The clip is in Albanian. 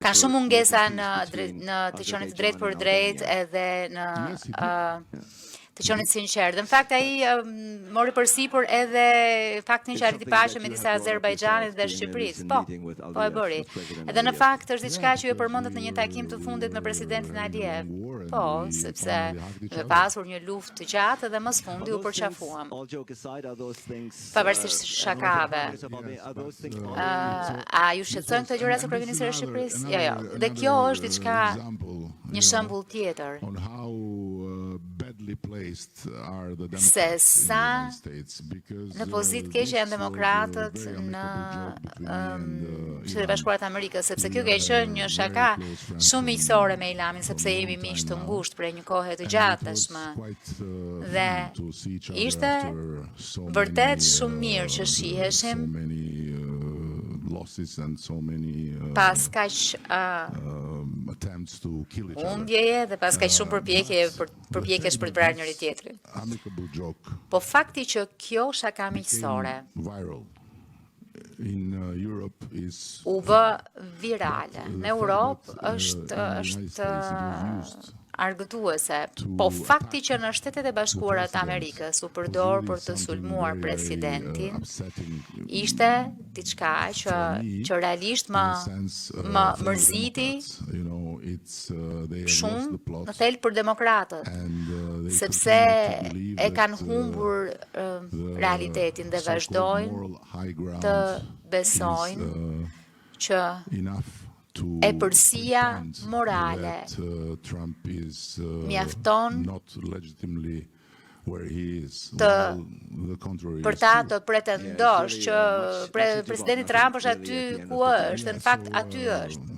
Ka shumë mungesa në të qenit drejt për drejt edhe në të qenit sinqert. Dhe në fakt ai mori përsipër edhe faktin që arriti paqe me disa Azerbajxhanit dhe Shqipërisë. Po e bëri. Edhe në fakt është diçka që ju përmendet në një takim të fundit me presidentin Aliyev. Po, sepse ka pasur një luftë të gjatë dhe më së fundi u përqafuam. Pavarësisht shakave. A ju shqetësojnë këto gjëra se kryeministri i Shqipërisë? Jo. Dhe kjo është diçka, një shembull tjetër. Se sa në pozitë keqe janë demokratët në Shtetet e Bashkuara të Amerikës, sepse kjo ka qenë një shaka shumë miqësore me Ilamin, sepse jemi miq të ngushtë prej një kohe të gjatë tashmë. Dhe ishte vërtet shumë mirë që shiheshim pas kaq humbjeje dhe pas kaq shumë përpjekjesh për të vrarë njëri tjetrin. Po fakti që kjo shaka miqësore u bë virale në Europë është argëtuese, po fakti që në Shtetet e Bashkuara të Amerikës u përdor për të sulmuar presidentin ishte diçka që realisht më mërziti shumë në thelb për demokratët, sepse e kanë humbur realitetin dhe vazhdojnë të besojnë që e përsia morale mjafton për ta të pretendosh që presidenti Trump është aty ku është, në fakt aty është.